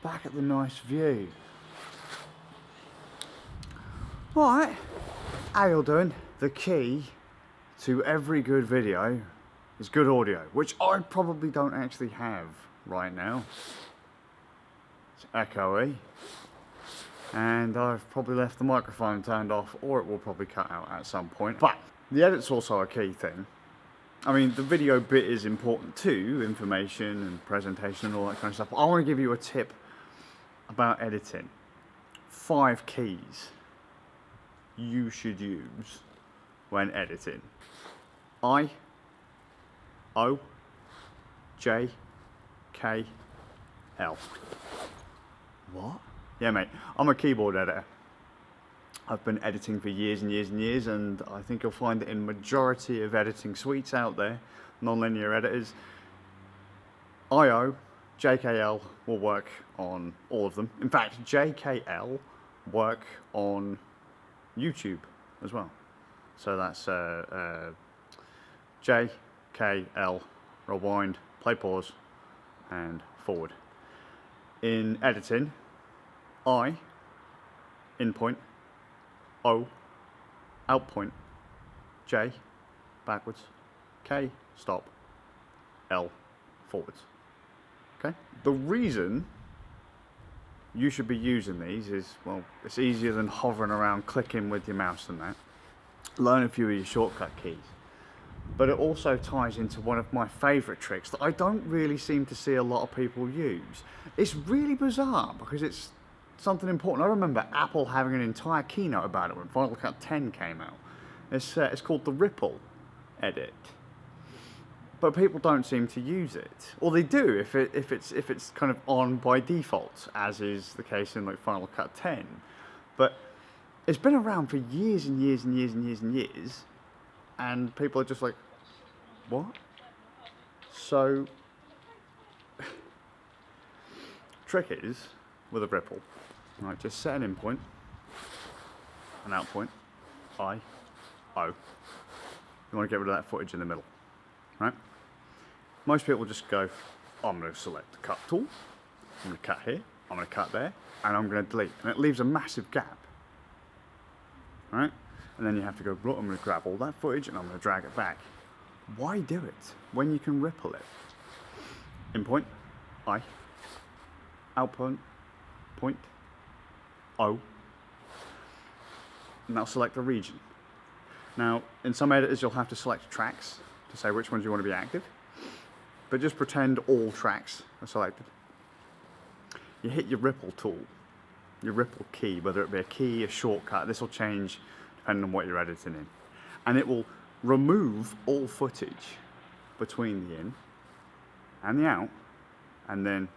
back at the nice view. Right, how you doing? The key to every good video is good audio, which I probably don't actually have right now. It's echoey, and I've probably left the microphone turned off, or it will probably cut out at some point. But the edit's also a key thing. I mean, the video bit is important too, information and presentation and all that kind of stuff. But I want to give you a tip about editing. 5 keys you should use when editing. I, O, J, K, L. What? Yeah, mate, I'm a keyboard editor. I've been editing for years and years and years, and I think you'll find that in majority of editing suites out there, non-linear editors, IO, JKL will work on all of them. In fact, JKL work on YouTube as well. So that's JKL, rewind, play pause, and forward. In editing, I, in point, O, out point, J, backwards, K, stop, L, forwards. Okay? The reason you should be using these is, well, it's easier than hovering around clicking with your mouse and that. Learn a few of your shortcut keys. But it also ties into one of my favourite tricks that I don't really seem to see a lot of people use. It's really bizarre because it's something important. I remember Apple having an entire keynote about it when Final Cut 10 came out. It's called the Ripple edit, but people don't seem to use it, or they do if it's kind of on by default, as is the case in like Final Cut 10. But it's been around for years and years and years and years and years, and people are just like, what? So, trick is with a ripple. Right, just set an in point, an out point, I, O. You want to get rid of that footage in the middle, right? Most people just go, I'm going to select the cut tool, I'm going to cut here, I'm going to cut there, and I'm going to delete. And it leaves a massive gap, right? And then you have to go, I'm going to grab all that footage and I'm going to drag it back. Why do it when you can ripple it? In point, I, out point, O, and that'll select the region. Now, in some editors, you'll have to select tracks to say which ones you want to be active, but just pretend all tracks are selected. You hit your ripple tool, your ripple key, whether it be a key, a shortcut. This will change depending on what you're editing in, and it will remove all footage between the in and the out, and then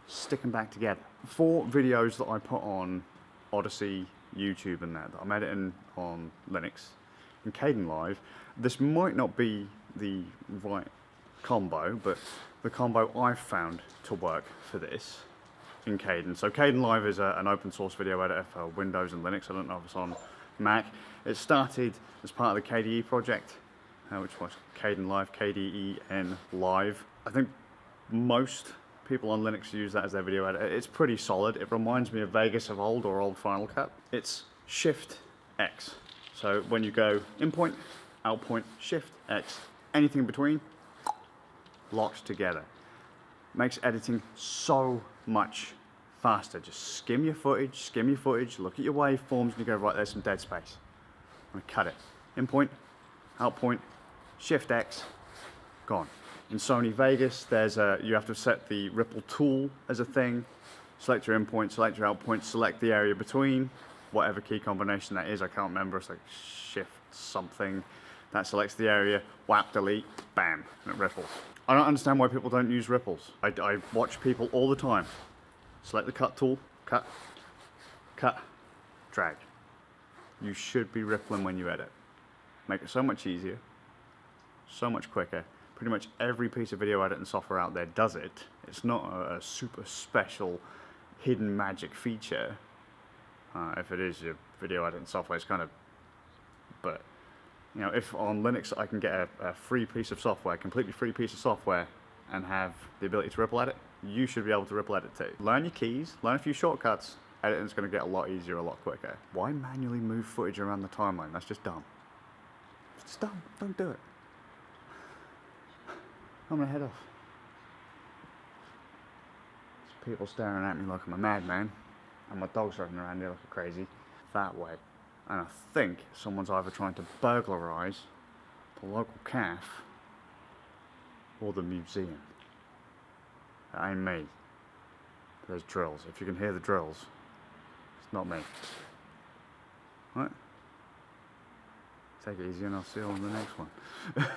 stick them back together. For videos that I put on Odyssey, YouTube and that I'm editing on Linux and Kdenlive, this might not be the right combo, but the combo I've found to work for this in Kden. So Kdenlive is an open source video editor for Windows and Linux. I don't know if it's on Mac. It started as part of the KDE project, which was Kdenlive, KDEN Live. I think most people on Linux use that as their video editor. It's pretty solid. It reminds me of Vegas of old, or old Final Cut. It's Shift X. So when you go in point, out point, Shift X, anything between, locked together. Makes editing so much faster. Just skim your footage, look at your waveforms, and you go, right, there's some dead space. I'm gonna cut it. In point, out point, Shift X, gone. In Sony Vegas, you have to set the ripple tool as a thing, select your in point, select your out point, select the area between, whatever key combination that is, I can't remember, it's like Shift something. That selects the area, whap, delete, bam, and it ripples. I don't understand why people don't use ripples. I watch people all the time. Select the cut tool, cut, drag. You should be rippling when you edit. Make it so much easier, so much quicker. Pretty much every piece of video editing software out there does it. It's not a super special hidden magic feature. If it is your video editing software, it's kind of, but you know, if on Linux I can get a free piece of software, completely free piece of software, and have the ability to ripple edit, you should be able to ripple edit too. Learn your keys, learn a few shortcuts, editing's going to get a lot easier, a lot quicker. Why manually move footage around the timeline? That's just dumb. It's dumb. Don't do it. I'm going to head off. There's people staring at me like I'm a madman, and my dog's running around here like crazy. That way. And I think someone's either trying to burglarise the local cafe or the museum. That ain't me. There's drills. If you can hear the drills, it's not me. Right? Take it easy and I'll see you on the next one.